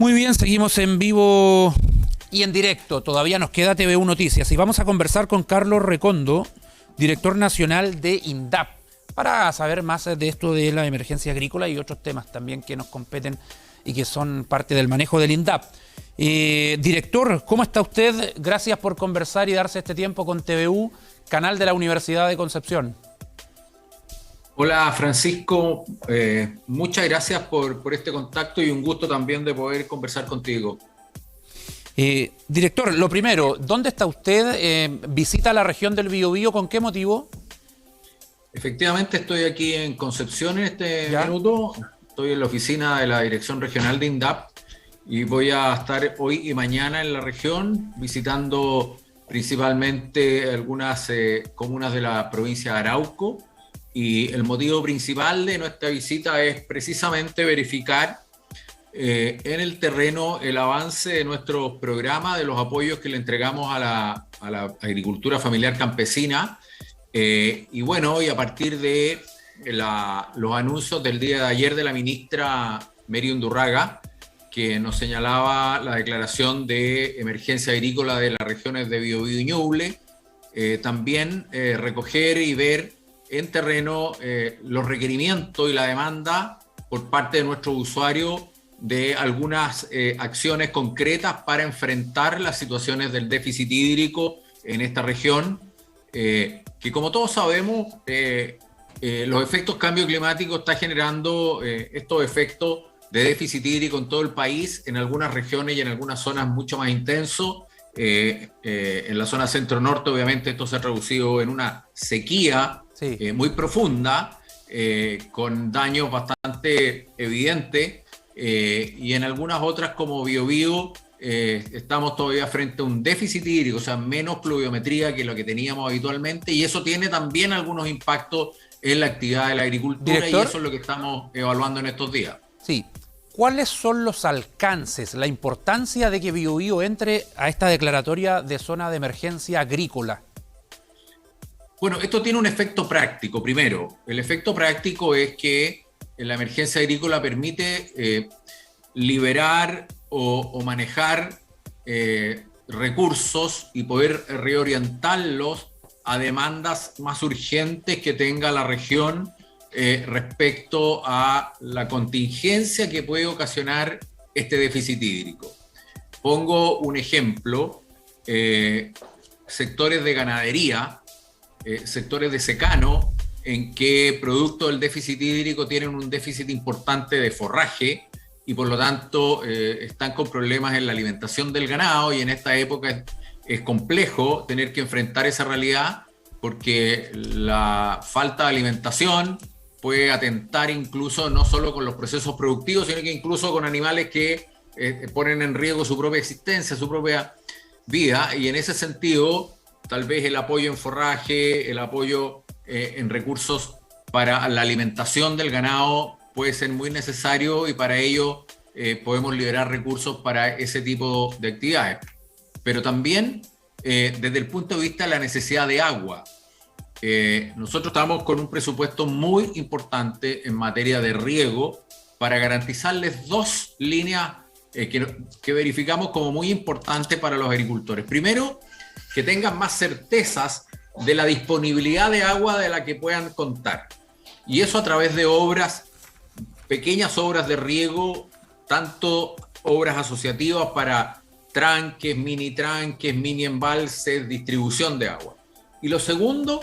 Muy bien, seguimos en vivo y en directo. Todavía nos queda TVU Noticias y vamos a conversar con Carlos Recondo, director nacional de INDAP, para saber más de esto de la emergencia agrícola y otros temas también que nos competen y que son parte del manejo del INDAP. Director, ¿cómo está usted? Gracias por conversar y darse este tiempo con TVU, canal de la Universidad de Concepción. Hola Francisco, muchas gracias por este contacto y un gusto también de poder conversar contigo. Director, lo primero, ¿dónde está usted? ¿Visita la región del Biobío? ¿Con qué motivo? Efectivamente estoy aquí en Concepción en este ¿Ya? minuto, estoy en la oficina de la Dirección Regional de INDAP y voy a estar hoy y mañana en la región visitando principalmente algunas comunas de la provincia de Arauco. Y el motivo principal de nuestra visita es precisamente verificar en el terreno el avance de nuestro programa, de los apoyos que le entregamos a la agricultura familiar campesina. Y bueno, y a partir de los anuncios del día de ayer de la ministra Mary Undurraga, que nos señalaba la declaración de emergencia agrícola de las regiones de Biobío y Ñuble, también recoger y ver en terreno los requerimientos y la demanda por parte de nuestros usuarios de algunas acciones concretas para enfrentar las situaciones del déficit hídrico en esta región, que como todos sabemos, los efectos cambio climático está generando estos efectos de déficit hídrico en todo el país, en algunas regiones y en algunas zonas mucho más intensos. En la zona centro-norte, obviamente, esto se ha traducido en una sequía muy profunda, con daños bastante evidentes, y en algunas otras como Biobío estamos todavía frente a un déficit hídrico, o sea, menos pluviometría que lo que teníamos habitualmente, y eso tiene también algunos impactos en la actividad de la agricultura. ¿Director? Y eso es lo que estamos evaluando en estos días. Sí. ¿Cuáles son los alcances, la importancia de que Biobío entre a esta declaratoria de zona de emergencia agrícola? Bueno, esto tiene un efecto práctico. Primero, el efecto práctico es que la emergencia agrícola permite liberar o manejar recursos y poder reorientarlos a demandas más urgentes que tenga la región respecto a la contingencia que puede ocasionar este déficit hídrico. Pongo un ejemplo: sectores de ganadería, sectores de secano, en que producto del déficit hídrico tienen un déficit importante de forraje y por lo tanto están con problemas en la alimentación del ganado, y en esta época es complejo tener que enfrentar esa realidad porque la falta de alimentación puede atentar incluso no solo con los procesos productivos, sino que incluso con animales que ponen en riesgo su propia existencia, su propia vida. Y en ese sentido, tal vez el apoyo en forraje, el apoyo en recursos para la alimentación del ganado puede ser muy necesario, y para ello podemos liberar recursos para ese tipo de actividades. Pero también desde el punto de vista de la necesidad de agua. Nosotros estamos con un presupuesto muy importante en materia de riego para garantizarles dos líneas que verificamos como muy importantes para los agricultores. Primero, que tengan más certezas de la disponibilidad de agua de la que puedan contar. Y eso a través de obras, pequeñas obras de riego, tanto obras asociativas para tranques, mini embalses, distribución de agua. Y lo segundo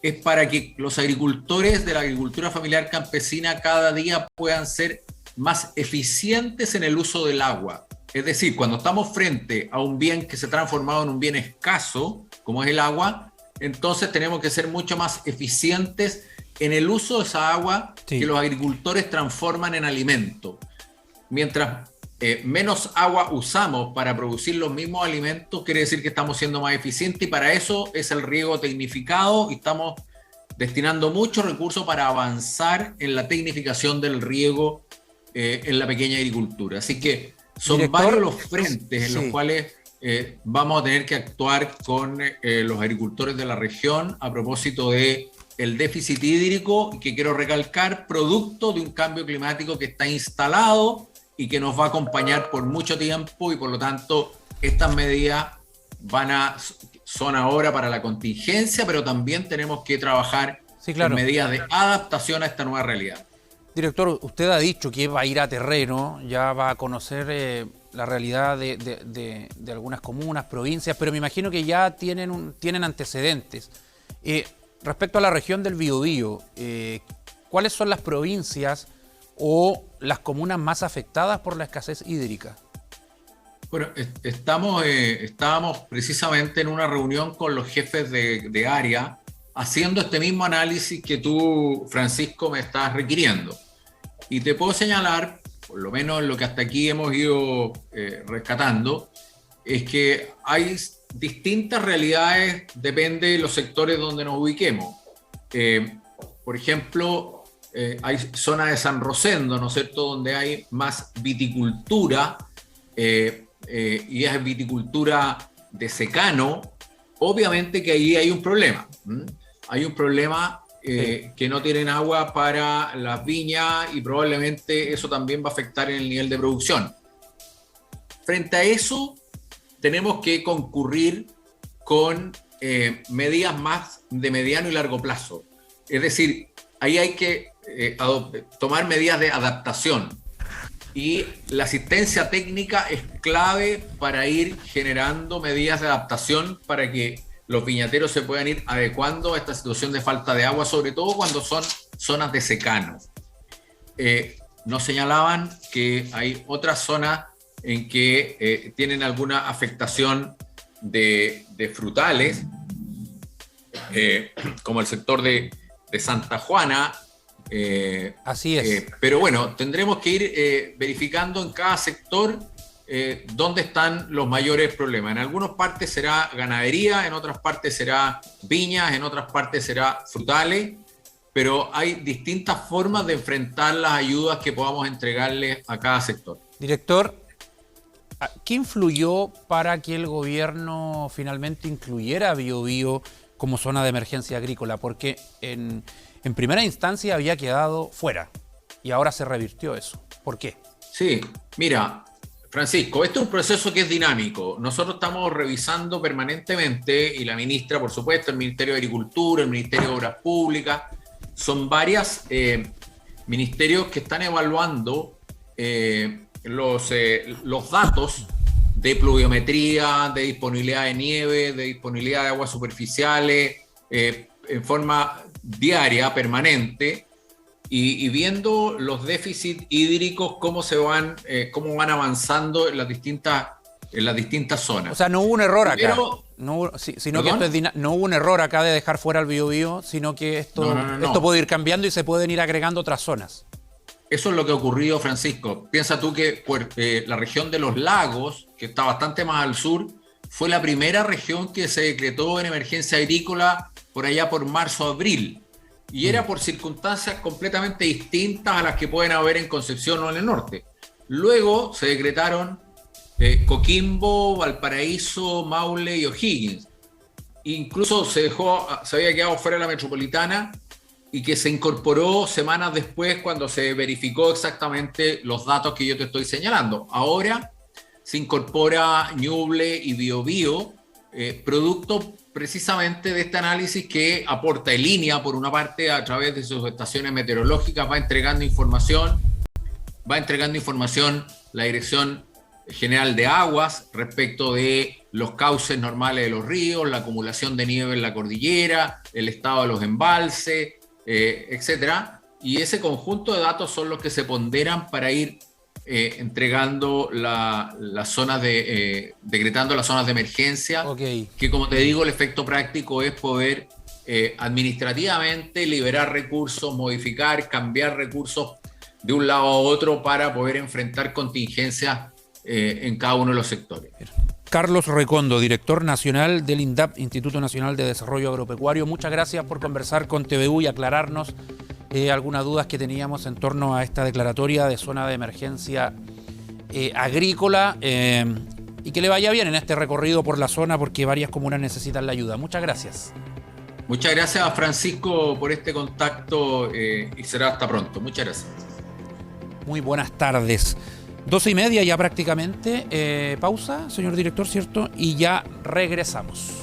es para que los agricultores de la agricultura familiar campesina cada día puedan ser más eficientes en el uso del agua. Es decir, cuando estamos frente a un bien que se ha transformado en un bien escaso, como es el agua, entonces tenemos que ser mucho más eficientes en el uso de esa agua que los agricultores transforman en alimento. Mientras menos agua usamos para producir los mismos alimentos, quiere decir que estamos siendo más eficientes, y para eso es el riego tecnificado, y estamos destinando muchos recursos para avanzar en la tecnificación del riego en la pequeña agricultura. Así que son varios los frentes en los cuales vamos a tener que actuar con los agricultores de la región a propósito de el déficit hídrico, que quiero recalcar, producto de un cambio climático que está instalado y que nos va a acompañar por mucho tiempo, y por lo tanto estas medidas son ahora para la contingencia, pero también tenemos que trabajar en medidas de adaptación a esta nueva realidad. Director, usted ha dicho que va a ir a terreno, ya va a conocer la realidad de algunas comunas, provincias, pero me imagino que ya tienen antecedentes. Respecto a la región del Biobío, ¿cuáles son las provincias o las comunas más afectadas por la escasez hídrica? Bueno, estábamos precisamente en una reunión con los jefes de área haciendo este mismo análisis que tú, Francisco, me estás requiriendo. Y te puedo señalar, por lo menos lo que hasta aquí hemos ido rescatando, es que hay distintas realidades, depende de los sectores donde nos ubiquemos. Por ejemplo, hay zonas de San Rosendo, ¿no es cierto?, donde hay más viticultura, y es viticultura de secano. Obviamente que ahí hay un problema. Hay un problema que no tienen agua para las viñas, y probablemente eso también va a afectar en el nivel de producción. Frente a eso, tenemos que concurrir con medidas más de mediano y largo plazo. Es decir, ahí hay que tomar medidas de adaptación, y la asistencia técnica es clave para ir generando medidas de adaptación para que los viñateros se puedan ir adecuando a esta situación de falta de agua, sobre todo cuando son zonas de secano. Nos señalaban que hay otras zonas en que tienen alguna afectación de frutales, como el sector de Santa Juana. Así es. Pero bueno, tendremos que ir verificando en cada sector dónde están los mayores problemas. En algunas partes será ganadería, en otras partes será viñas, en otras partes será frutales, pero hay distintas formas de enfrentar las ayudas que podamos entregarle a cada sector. Director, ¿qué influyó para que el gobierno finalmente incluyera a Biobío como zona de emergencia agrícola? Porque en primera instancia había quedado fuera y ahora se revirtió eso. ¿Por qué? Sí, mira, Francisco, esto es un proceso que es dinámico. Nosotros estamos revisando permanentemente, y la ministra, por supuesto, el Ministerio de Agricultura, el Ministerio de Obras Públicas, son varios ministerios que están evaluando los datos de pluviometría, de disponibilidad de nieve, de disponibilidad de aguas superficiales, en forma diaria, permanente, y viendo los déficits hídricos, cómo van avanzando en las distintas zonas. O sea, no hubo un error acá. Pero, no hubo un error acá de dejar fuera el Biobío, sino que esto puede ir cambiando y se pueden ir agregando otras zonas. Eso es lo que ha ocurrido, Francisco. Piensa tú que la región de los lagos, que está bastante más al sur, fue la primera región que se decretó en emergencia agrícola por allá por marzo-abril. Y era por circunstancias completamente distintas a las que pueden haber en Concepción o en el norte. Luego se decretaron Coquimbo, Valparaíso, Maule y O'Higgins. Incluso se había quedado fuera la metropolitana, y que se incorporó semanas después cuando se verificó exactamente los datos que yo te estoy señalando. Ahora se incorpora Ñuble y Biobío, producto precisamente de este análisis que aporta en línea, por una parte, a través de sus estaciones meteorológicas, va entregando información la Dirección General de Aguas respecto de los cauces normales de los ríos, la acumulación de nieve en la cordillera, el estado de los embalses, etcétera. Y ese conjunto de datos son los que se ponderan para ir entregando las zonas decretando las zonas de emergencia. Okay. Que, como te digo, el efecto práctico es poder administrativamente liberar recursos, modificar, cambiar recursos de un lado a otro para poder enfrentar contingencias en cada uno de los sectores. Carlos Recondo, director nacional del INDAP, Instituto Nacional de Desarrollo Agropecuario, muchas gracias por conversar con TVU y aclararnos algunas dudas que teníamos en torno a esta declaratoria de zona de emergencia agrícola, y que le vaya bien en este recorrido por la zona, porque varias comunas necesitan la ayuda. Muchas gracias. Muchas gracias, Francisco, por este contacto, y será hasta pronto. Muchas gracias. Muy buenas tardes. 12:30 ya prácticamente. Pausa, señor director, ¿cierto? Y ya regresamos.